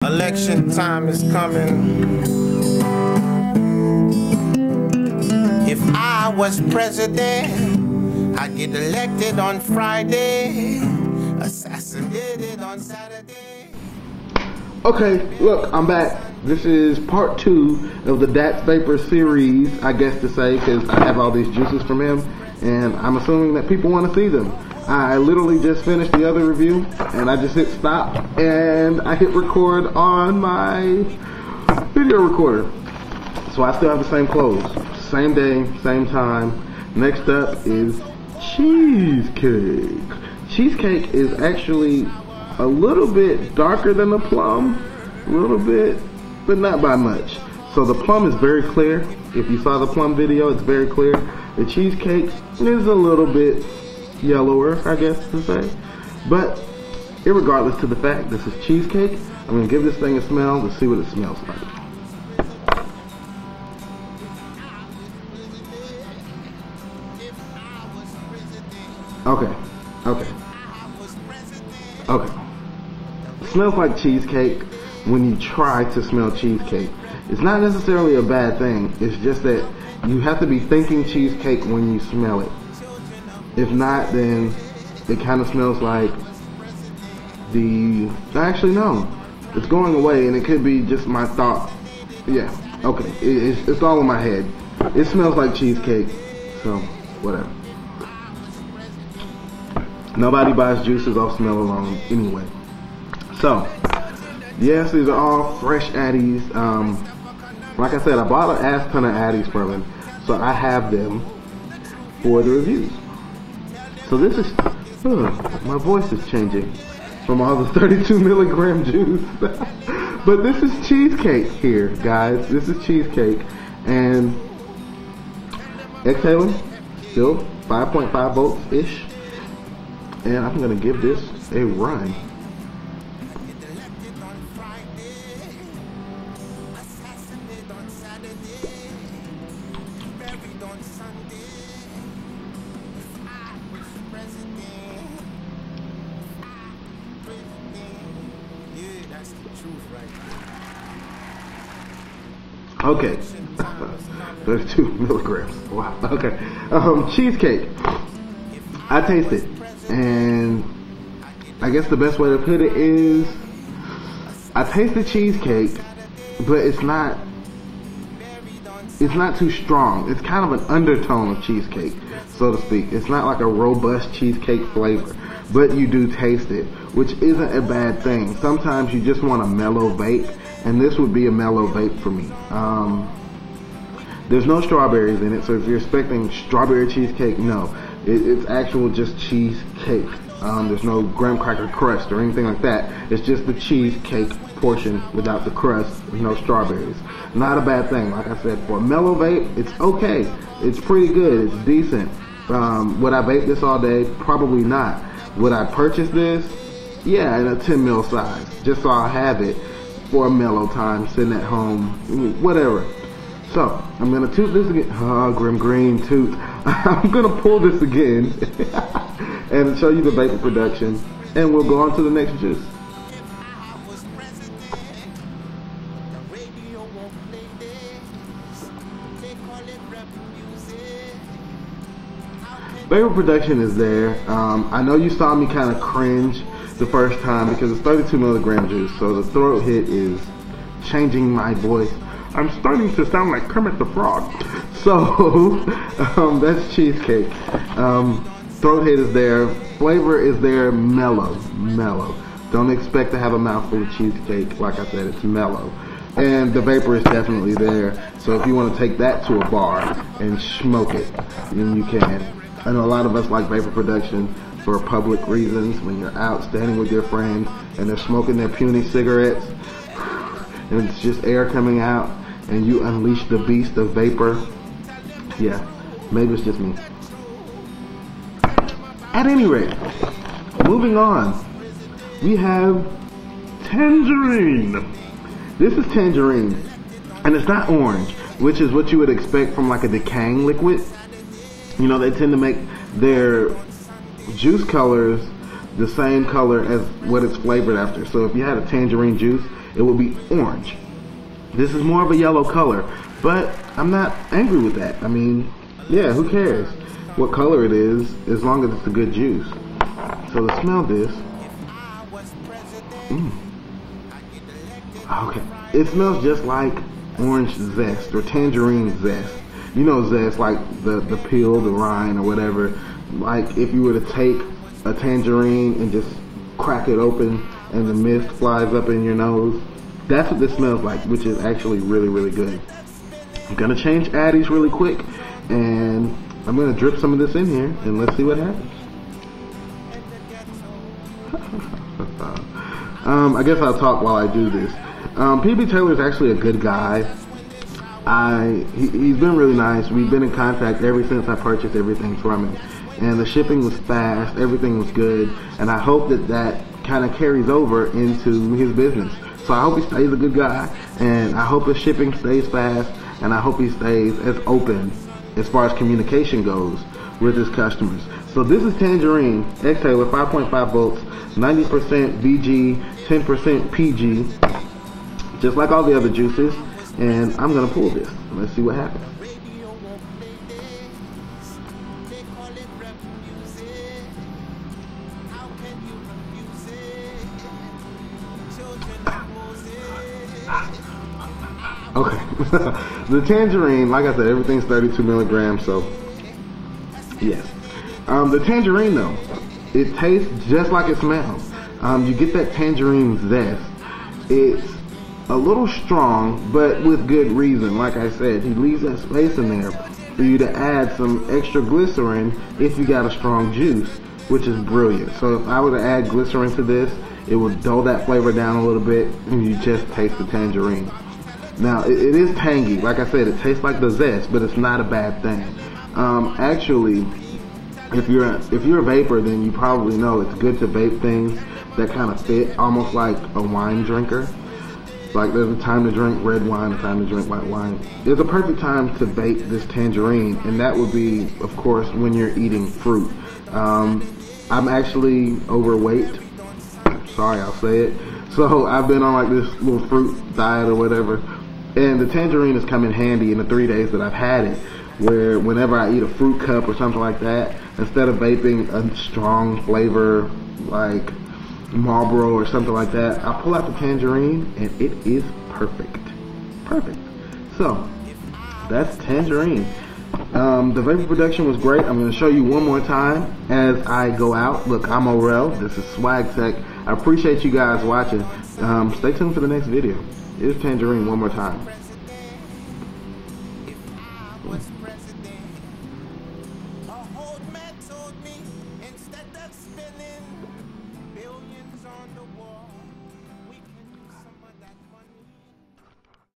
Election time is coming. If I was president, I'd get elected on Friday, assassinated on Saturday. Okay, look, I'm back. This is part 2 of the Vaper series, I guess to say, because I have all these juices from him, and I'm assuming that people want to see them. I literally just finished the other review, and I just hit stop, and I hit record on my video recorder. So I still have the same clothes, same day, same time. Next up is cheesecake. Cheesecake is actually a little bit darker than the plum, a little bit, but not by much. So the plum is very clear. If you saw the plum video, it's very clear. The cheesecake is a little bit yellower, I guess to say. But irregardless to the fact, this is cheesecake. I'm gonna give this thing a smell to see what it smells like. Okay. It smells like cheesecake when you try to smell cheesecake. It's not necessarily a bad thing. It's just that you have to be thinking cheesecake when you smell it. If not, then it kind of smells like actually no, it's going away, and it could be just my thought. Yeah, okay, it's all in my head. It smells like cheesecake, so whatever. Nobody buys juices off smell alone anyway. So, yes, these are all fresh Addies. Like I said, I bought an ass ton of Addies from him, so I have them for the reviews. So this is, my voice is changing from all the 32 milligram juice. But this is cheesecake here, guys. This is cheesecake. And exhaling, still 5.5 volts-ish. And I'm going to give this a run. Okay, 32 milligrams. Wow. Okay. Cheesecake. I taste it, and I guess the best way to put it is, I taste the cheesecake, but it's not too strong. It's kind of an undertone of cheesecake, so to speak. It's not like a robust cheesecake flavor, but you do taste it, which isn't a bad thing. Sometimes you just want a mellow vape, and this would be a mellow vape for me. There's no strawberries in it, so if you're expecting strawberry cheesecake, no. It's actual just cheesecake. There's no graham cracker crust or anything like that. It's just the cheesecake portion without the crust, no strawberries. Not a bad thing. Like I said, for a mellow vape, it's okay. It's pretty good. It's decent. Would I vape this all day? Probably not. Would I purchase this? Yeah, in a 10 mil size, just so I'll have it for a mellow time, sitting at home, whatever. So, I'm going to toot this again. Oh, Grim Green toot. I'm going to pull this again and show you the vapor production, and we'll go on to the next juice. Vapor production is there. I know you saw me kind of cringe the first time because it's 32 milligram juice, so the throat hit is changing my voice. I'm starting to sound like Kermit the Frog. So, that's cheesecake. Throat hit is there. Flavor is there, mellow. Don't expect to have a mouthful of cheesecake. Like I said, it's mellow. And the vapor is definitely there. So if you want to take that to a bar and smoke it, then you can. I know a lot of us like vapor production for public reasons, when you're out standing with your friends and they're smoking their puny cigarettes and it's just air coming out and you unleash the beast of vapor. Yeah, maybe it's just me. At any rate, moving on, we have tangerine. This is tangerine, and it's not orange, which is what you would expect from like a decaying liquid. You know, they tend to make their juice colors the same color as what it's flavored after. So if you had a tangerine juice, it would be orange. This is more of a yellow color, but I'm not angry with that. I mean, yeah, who cares what color it is as long as it's a good juice. So to smell this, okay, it smells just like orange zest or tangerine zest. You know, zest, like the peel, the rind or whatever. Like if you were to take a tangerine and just crack it open and the mist flies up in your nose. That's what this smells like, which is actually really, really good. I'm gonna change addies really quick, and I'm gonna drip some of this in here, and let's see what happens. I guess I'll talk while I do this. PBTAYLOR is actually a good guy. He's been really nice. We've been in contact ever since I purchased everything from him. And the shipping was fast, everything was good, and I hope that kind of carries over into his business. So I hope he stays a good guy, and I hope his shipping stays fast, and I hope he stays as open as far as communication goes with his customers. So this is Tangerine Exhaler, 5.5 volts, 90% VG, 10% PG, just like all the other juices, and I'm gonna pull this. Let's see what happens. Okay, the tangerine, like I said, everything's 32 milligrams, so yes. The tangerine though, it tastes just like it smells. You get that tangerine zest. It's a little strong, but with good reason. Like I said, he leaves that space in there for you to add some extra glycerin if you got a strong juice, which is brilliant. So if I were to add glycerin to this, it would dull that flavor down a little bit, and you just taste the tangerine. Now, it is tangy. Like I said, it tastes like the zest, but it's not a bad thing. Actually, if you're a vapor, then you probably know it's good to vape things that kind of fit, almost like a wine drinker. Like there's a time to drink red wine, a time to drink white wine. There's a perfect time to vape this tangerine, and that would be, of course, when you're eating fruit. I'm actually overweight. Sorry, I'll say it. So I've been on like this little fruit diet or whatever. And the tangerine has come in handy in the 3 days that I've had it, where whenever I eat a fruit cup or something like that, instead of vaping a strong flavor like Marlboro or something like that, I pull out the tangerine and it is perfect. Perfect. So, that's tangerine. The vapor production was great. I'm going to show you one more time as I go out. Look, I'm Orel. This is Swag Tech. I appreciate you guys watching. Stay tuned for the next video. Here's tangerine one more time.